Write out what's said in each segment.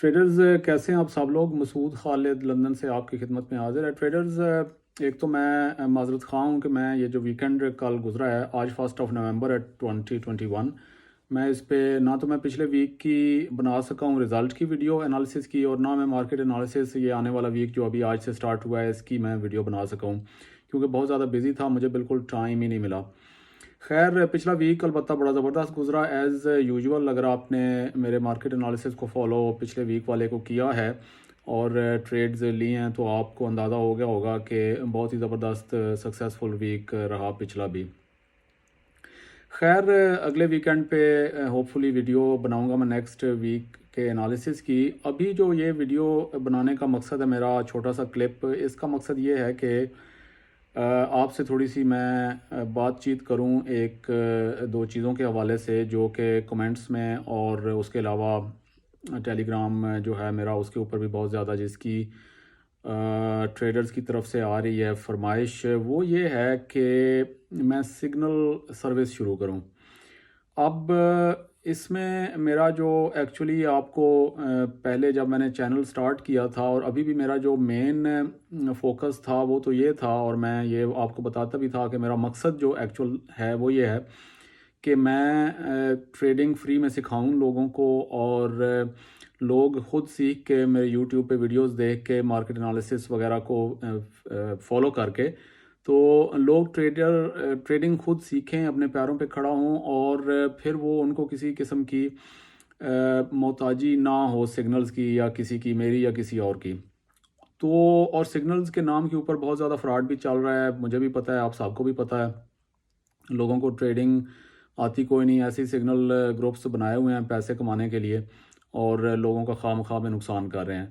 Traders کیسے ہیں آپ سب لوگ؟ مسعود خالد لندن سے آپ کی خدمت میں حاضر ہے۔ ٹریڈرز ایک تو میں معذرت خواہ ہوں کہ میں یہ جو ویکنڈ کل گزرا ہے، آج 1 نومبر ہے 2021، میں اس پہ نہ تو میں پچھلے ویک کی بنا سکا ہوں رزلٹ کی ویڈیو انالیسس کی، اور نہ میں مارکیٹ انالیسس یہ آنے والا ویک جو ابھی آج سے سٹارٹ ہوا ہے اس کی میں ویڈیو بنا سکا ہوں، کیونکہ بہت زیادہ بزی تھا، مجھے بالکل ٹائم ہی نہیں ملا۔ خیر پچھلا ویک البتہ بڑا زبردست گزرا ایز یوزول۔ اگر آپ نے میرے مارکیٹ انالیسس کو فالو پچھلے ویک والے کو کیا ہے اور ٹریڈز لی ہیں تو آپ کو اندازہ ہو گیا ہوگا کہ بہت ہی زبردست سکسیسفل ویک رہا پچھلا بھی۔ خیر اگلے ویکنڈ پہ ہوپ فلی ویڈیو بناؤں گا میں نیکسٹ ویک کے انالیسس کی۔ ابھی جو یہ ویڈیو بنانے کا مقصد ہے میرا، چھوٹا سا کلپ، اس کا مقصد یہ ہے کہ آپ سے تھوڑی سی میں بات چیت کروں ایک دو چیزوں کے حوالے سے، جو کہ کمنٹس میں اور اس کے علاوہ ٹیلی گرام جو ہے میرا، اس کے اوپر بھی بہت زیادہ جس کی ٹریڈرز کی طرف سے آ رہی ہے فرمائش، وہ یہ ہے کہ میں سگنل سروس شروع کروں۔ اب اس میں میرا جو ایکچولی آپ کو پہلے جب میں نے چینل سٹارٹ کیا تھا اور ابھی بھی میرا جو مین فوکس تھا وہ تو یہ تھا، اور میں یہ آپ کو بتاتا بھی تھا کہ میرا مقصد جو ایکچول ہے وہ یہ ہے کہ میں ٹریڈنگ فری میں سکھاؤں لوگوں کو، اور لوگ خود سیکھ کے میرے یوٹیوب پہ ویڈیوز دیکھ کے مارکیٹ انالیسس وغیرہ کو فالو کر کے تو لوگ ٹریڈنگ خود سیکھیں، اپنے پیروں پہ کھڑا ہوں، اور پھر وہ ان کو کسی قسم کی محتاجی نہ ہو سگنلز کی، یا کسی کی، میری یا کسی اور کی۔ تو اور سگنلز کے نام کے اوپر بہت زیادہ فراڈ بھی چل رہا ہے، مجھے بھی پتہ ہے، آپ سب کو بھی پتہ ہے۔ لوگوں کو ٹریڈنگ آتی کوئی نہیں، ایسی سگنل گروپس بنائے ہوئے ہیں پیسے کمانے کے لیے، اور لوگوں کا خواہ مخواہ میں نقصان کر رہے ہیں،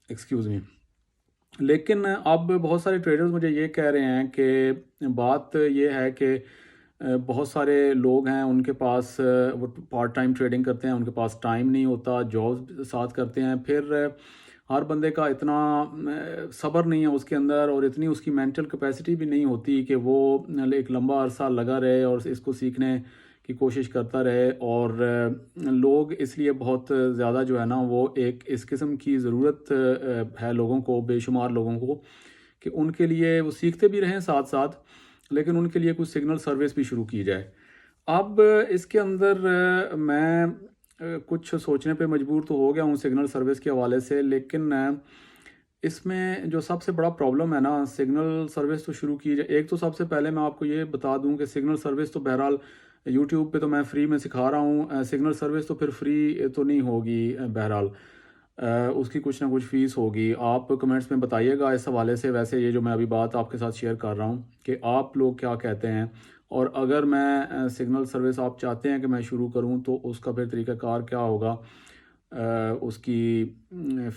ایکسکیوز می۔ لیکن اب بہت سارے ٹریڈرز مجھے یہ کہہ رہے ہیں کہ بات یہ ہے کہ بہت سارے لوگ ہیں ان کے پاس وہ پارٹ ٹائم ٹریڈنگ کرتے ہیں، ان کے پاس ٹائم نہیں ہوتا، جاب ساتھ کرتے ہیں، پھر ہر بندے کا اتنا صبر نہیں ہے اس کے اندر، اور اتنی اس کی مینٹل کیپیسٹی بھی نہیں ہوتی کہ وہ ایک لمبا عرصہ لگا رہے اور اس کو سیکھنے کی کوشش کرتا رہے۔ اور لوگ اس لیے بہت زیادہ جو ہے نا وہ ایک اس قسم کی ضرورت ہے لوگوں کو، بے شمار لوگوں کو، کہ ان کے لیے وہ سیکھتے بھی رہیں ساتھ ساتھ، لیکن ان کے لیے کچھ سگنل سروس بھی شروع کی جائے۔ اب اس کے اندر میں کچھ سوچنے پہ مجبور تو ہو گیا ہوں سگنل سروس کے حوالے سے، لیکن اس میں جو سب سے بڑا پرابلم ہے نا، سگنل سروس تو شروع کی جائے۔ ایک تو سب سے پہلے میں آپ کو یہ بتا دوں کہ سگنل سروس تو بہرحال یوٹیوب پہ تو میں فری میں سکھا رہا ہوں، سگنل سروس تو پھر فری تو نہیں ہوگی، بہرحال اس کی کچھ نہ کچھ فیس ہوگی۔ آپ کمنٹس میں بتائیے گا اس حوالے سے، ویسے یہ جو میں ابھی بات آپ کے ساتھ شیئر کر رہا ہوں کہ آپ لوگ کیا کہتے ہیں، اور اگر میں سگنل سروس آپ چاہتے ہیں کہ میں شروع کروں تو اس کا پھر طریقہ کار کیا ہوگا، اس کی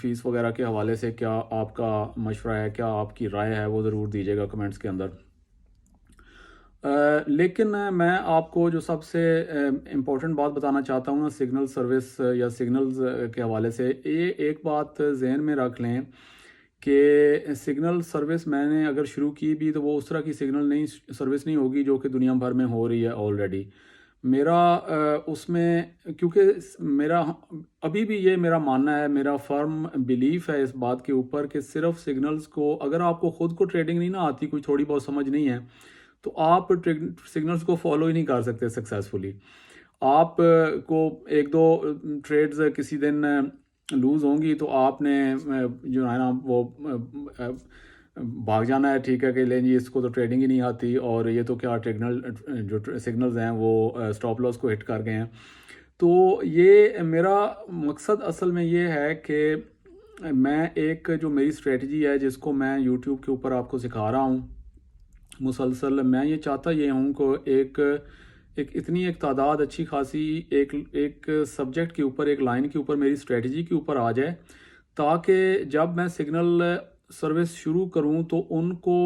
فیس وغیرہ کے حوالے سے کیا آپ کا مشورہ ہے، کیا آپ کی رائے ہے، وہ ضرور دیجیے گا کمنٹس کے اندر۔ لیکن میں آپ کو جو سب سے امپورٹنٹ بات بتانا چاہتا ہوں نا سگنل سروس یا سگنلز کے حوالے سے، یہ ایک بات ذہن میں رکھ لیں کہ سگنل سروس میں نے اگر شروع کی بھی تو وہ اس طرح کی سگنل سروس نہیں ہوگی جو کہ دنیا بھر میں ہو رہی ہے آلریڈی۔ میرا اس میں، کیونکہ میرا ابھی بھی یہ میرا ماننا ہے، میرا فرم بیلیف ہے اس بات کے اوپر کہ صرف سگنلز کو، اگر آپ کو خود کو ٹریڈنگ نہیں نہ آتی، کوئی تھوڑی بہت سمجھ نہیں ہے، تو آپ سگنلز کو فالو ہی نہیں کر سکتے سکسیزفلی۔ آپ کو ایک دو ٹریڈز کسی دن لوز ہوں گی تو آپ نے جو ہے نا وہ بھاگ جانا ہے، ٹھیک ہے کہ لیں جی اس کو تو ٹریڈنگ ہی نہیں آتی، اور یہ تو کیا جو سگنلز ہیں وہ سٹاپ لاس کو ہٹ کر گئے ہیں۔ تو یہ میرا مقصد اصل میں یہ ہے کہ میں ایک جو میری اسٹریٹجی ہے جس کو میں یوٹیوب کے اوپر آپ کو سکھا رہا ہوں مسلسل، میں یہ چاہتا یہ ہوں کہ اتنی ایک تعداد اچھی خاصی ایک سبجیکٹ کے اوپر، ایک لائن کے اوپر، میری اسٹریٹجی کے اوپر آ جائے، تاکہ جب میں سگنل سروس شروع کروں تو ان کو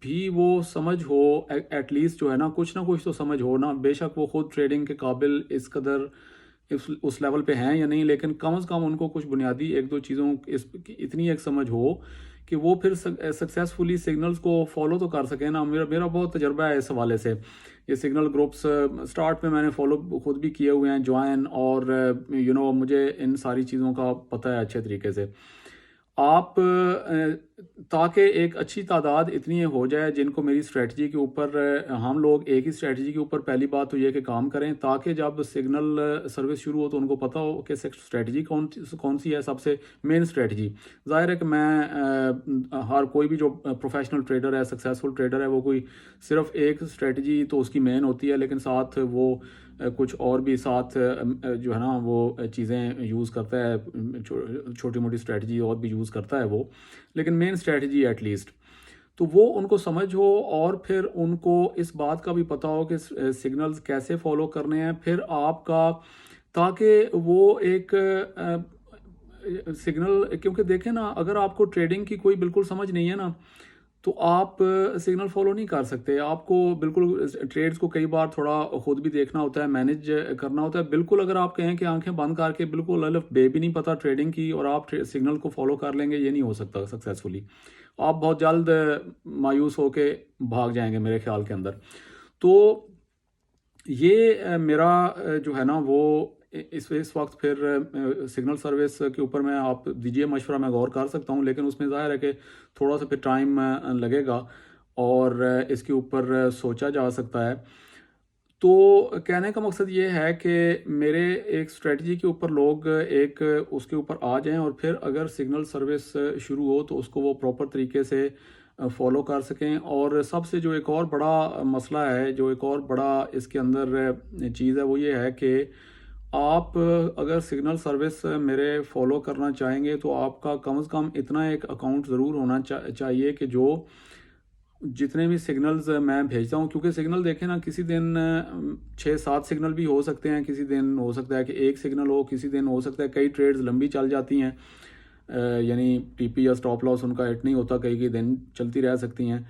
بھی وہ سمجھ ہو، ایٹ لیسٹ جو ہے نا کچھ نہ کچھ تو سمجھ ہو نا، بے شک وہ خود ٹریڈنگ کے قابل اس قدر اس لیول پہ ہیں یا نہیں، لیکن کم از کم ان کو کچھ بنیادی ایک دو چیزوں اتنی ایک سمجھ ہو کہ وہ پھر سکسیزفلی سگنلز کو فالو تو کر سکیں نا. میرا بہت تجربہ ہے اس حوالے سے. یہ سگنل گروپس سٹارٹ میں نے فالو خود بھی کیے ہوئے ہیں, جوائن, اور مجھے ان ساری چیزوں کا پتہ ہے اچھے طریقے سے. آپ تاکہ ایک اچھی تعداد اتنی ہو جائے جن کو میری اسٹریٹجی کے اوپر, ہم لوگ ایک ہی اسٹریٹجی کے اوپر پہلی بات تو یہ کہ کام کریں, تاکہ جب سگنل سروس شروع ہو تو ان کو پتہ ہو کہ اسٹریٹجی کون سی ہے سب سے مین اسٹریٹجی. ظاہر ہے کہ میں ہر کوئی بھی جو پروفیشنل ٹریڈر ہے, سکسیزفل ٹریڈر ہے, وہ کوئی صرف ایک اسٹریٹجی تو اس کی مین ہوتی ہے, لیکن ساتھ وہ کچھ اور بھی ساتھ جو ہے نا وہ چیزیں یوز کرتا ہے, چھوٹی موٹی اسٹریٹجی اور بھی یوز کرتا ہے وہ, لیکن مین اسٹریٹجی ایٹ لیسٹ. تو وہ ان کو سمجھ ہو, اور پھر ان کو اس بات کا بھی پتہ ہو کہ سگنلز کیسے فالو کرنے ہیں. پھر آپ کا تاکہ وہ ایک سگنل, کیونکہ دیکھیں نا, اگر آپ کو ٹریڈنگ کی کوئی بالکل سمجھ نہیں ہے نا تو آپ سگنل فالو نہیں کر سکتے. آپ کو بالکل ٹریڈز کو کئی بار تھوڑا خود بھی دیکھنا ہوتا ہے, مینیج کرنا ہوتا ہے. بالکل اگر آپ کہیں کہ آنکھیں بند کر کے بالکل الف بے بھی نہیں پتہ ٹریڈنگ کی اور آپ سگنل کو فالو کر لیں گے, یہ نہیں ہو سکتا سکسیزفلی. آپ بہت جلد مایوس ہو کے بھاگ جائیں گے میرے خیال کے اندر. تو یہ میرا جو ہے نا وہ اس وقت پھر سگنل سروس کے اوپر میں آپ دیجیے مشورہ, میں غور کر سکتا ہوں, لیکن اس میں ظاہر ہے کہ تھوڑا سا پھر ٹائم لگے گا اور اس کے اوپر سوچا جا سکتا ہے. تو کہنے کا مقصد یہ ہے کہ میرے ایک اسٹریٹجی کے اوپر لوگ ایک اس کے اوپر آ جائیں, اور پھر اگر سگنل سروس شروع ہو تو اس کو وہ پراپر طریقے سے فالو کر سکیں. اور سب سے جو ایک اور بڑا مسئلہ ہے, جو ایک اور بڑا اس کے اندر چیز ہے, وہ یہ ہے کہ آپ اگر سگنل سروس میرے فالو کرنا چاہیں گے تو آپ کا کم از کم اتنا ایک اکاؤنٹ ضرور ہونا چاہیے کہ جو جتنے بھی سگنلز میں بھیجتا ہوں, کیونکہ سگنل دیکھیں نا, کسی دن 6-7 سگنل بھی ہو سکتے ہیں, کسی دن ہو سکتا ہے کہ ایک سگنل ہو, کسی دن ہو سکتا ہے کئی ٹریڈز لمبی چل جاتی ہیں, یعنی ٹی پی یا سٹاپ لاس ان کا ہٹ نہیں ہوتا, کئی دن چلتی رہ سکتی ہیں,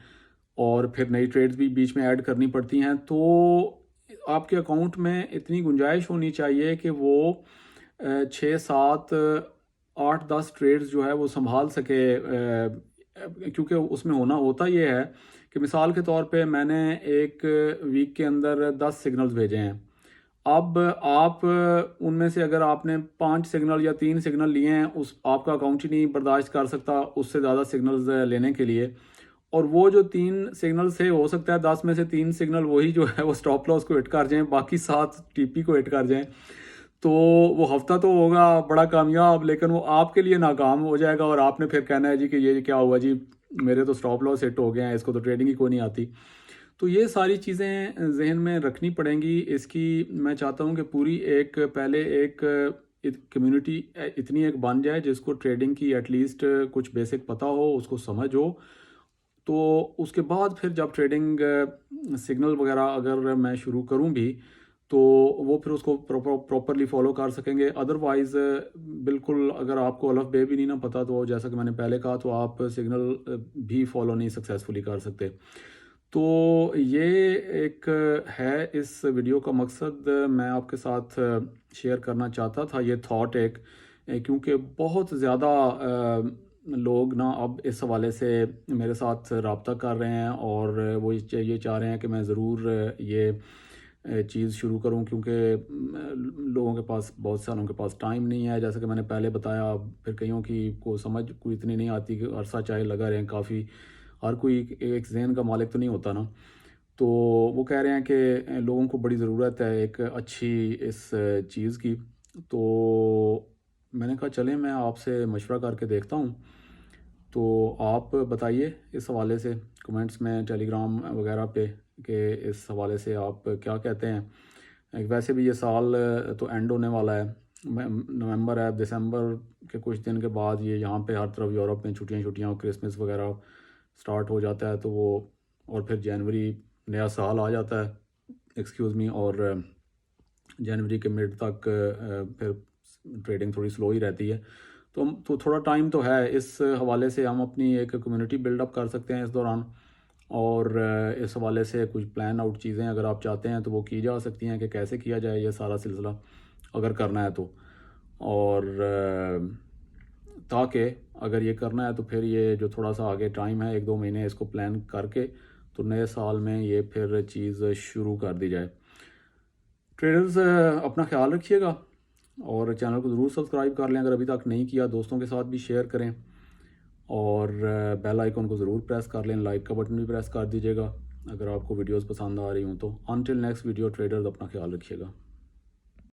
اور پھر نئی ٹریڈز بھی بیچ میں ایڈ کرنی پڑتی ہیں. تو آپ کے اکاؤنٹ میں اتنی گنجائش ہونی چاہیے کہ وہ 6-7-8-10 ٹریڈز جو ہے وہ سنبھال سکے, کیونکہ اس میں ہوتا یہ ہے کہ مثال کے طور پہ میں نے ایک ویک کے اندر 10 سگنلز بھیجے ہیں. اب آپ ان میں سے اگر آپ نے 5 سگنل یا 3 سگنل لیے ہیں, آپ کا اکاؤنٹ ہی نہیں برداشت کر سکتا اس سے زیادہ سگنلز لینے کے لیے, اور وہ جو 3 سگنل سے ہو سکتا ہے 10 میں سے 3 سگنل وہی جو ہے وہ سٹاپ لاس کو ہٹ کر جائیں, باقی 7 ٹی پی کو ہٹ کر جائیں, تو وہ ہفتہ تو ہوگا بڑا کامیاب, لیکن وہ آپ کے لیے ناکام ہو جائے گا, اور آپ نے پھر کہنا ہے جی کہ یہ کیا ہوا جی, میرے تو سٹاپ لاس ہٹ ہو گئے ہیں, اس کو تو ٹریڈنگ ہی کوئی نہیں آتی. تو یہ ساری چیزیں ذہن میں رکھنی پڑیں گی. اس کی میں چاہتا ہوں کہ پوری پہلے ایک کمیونٹی اتنی ایک بن جائے جس کو ٹریڈنگ کی ایٹ لیسٹ کچھ بیسک پتہ ہو, اس کو سمجھ ہو, تو اس کے بعد پھر جب ٹریڈنگ سگنل وغیرہ اگر میں شروع کروں بھی تو وہ پھر اس کو پراپرلی فالو کر سکیں گے. ادروائز بالکل اگر آپ کو الف بے بھی نہیں نہ پتہ, تو جیسا کہ میں نے پہلے کہا, تو آپ سگنل بھی فالو نہیں سکسیزفلی کر سکتے. تو یہ ایک ہے اس ویڈیو کا مقصد, میں آپ کے ساتھ شیئر کرنا چاہتا تھا یہ تھاٹ ایک, کیونکہ بہت زیادہ لوگ نا اب اس حوالے سے میرے ساتھ رابطہ کر رہے ہیں, اور وہ یہ چاہ رہے ہیں کہ میں ضرور یہ چیز شروع کروں, کیونکہ لوگوں کے پاس, بہت ساروں کے پاس ٹائم نہیں ہے, جیسا کہ میں نے پہلے بتایا. پھر کئیوں کی کو سمجھ کوئی اتنی نہیں آتی کہ عرصہ چاہے لگا رہے ہیں, کافی ہر کوئی ایک ذہن کا مالک تو نہیں ہوتا نا. تو وہ کہہ رہے ہیں کہ لوگوں کو بڑی ضرورت ہے ایک اچھی اس چیز کی. تو میں نے کہا چلیں میں آپ سے مشورہ کر کے دیکھتا ہوں, تو آپ بتائیے اس حوالے سے کمنٹس میں, ٹیلی گرام وغیرہ پہ, کہ اس حوالے سے آپ کیا کہتے ہیں. ویسے بھی یہ سال تو اینڈ ہونے والا ہے, نومبر ہے, دسمبر کے کچھ دن کے بعد یہ یہاں پہ ہر طرف یورپ میں چھٹیاں کرسمس وغیرہ سٹارٹ ہو جاتا ہے, تو وہ, اور پھر جنوری نیا سال آ جاتا ہے, ایکسکیوز می, اور جنوری کے مڈ تک پھر ٹریڈنگ تھوڑی سلو ہی رہتی ہے. تو تھوڑا ٹائم تو ہے, اس حوالے سے ہم اپنی ایک کمیونٹی بلڈ اپ کر سکتے ہیں اس دوران, اور اس حوالے سے کچھ پلان آؤٹ چیزیں اگر آپ چاہتے ہیں تو وہ کی جا سکتی ہیں کہ کیسے کیا جائے یہ سارا سلسلہ اگر کرنا ہے تو. اور تاکہ اگر یہ کرنا ہے تو پھر یہ جو تھوڑا سا آگے ٹائم ہے 1-2 مہینے اس کو پلان کر کے تو نئے سال میں یہ پھر چیز شروع کر دی جائے. ٹریڈرز اپنا خیال رکھیے گا اور چینل کو ضرور سبسکرائب کر لیں اگر ابھی تک نہیں کیا. دوستوں کے ساتھ بھی شیئر کریں اور بیل آئیکن کو ضرور پریس کر لیں. لائک کا بٹن بھی پریس کر دیجیے گا اگر آپ کو ویڈیوز پسند آ رہی ہوں تو. انٹل نیکسٹ ویڈیو ٹریڈرز اپنا خیال رکھیے گا.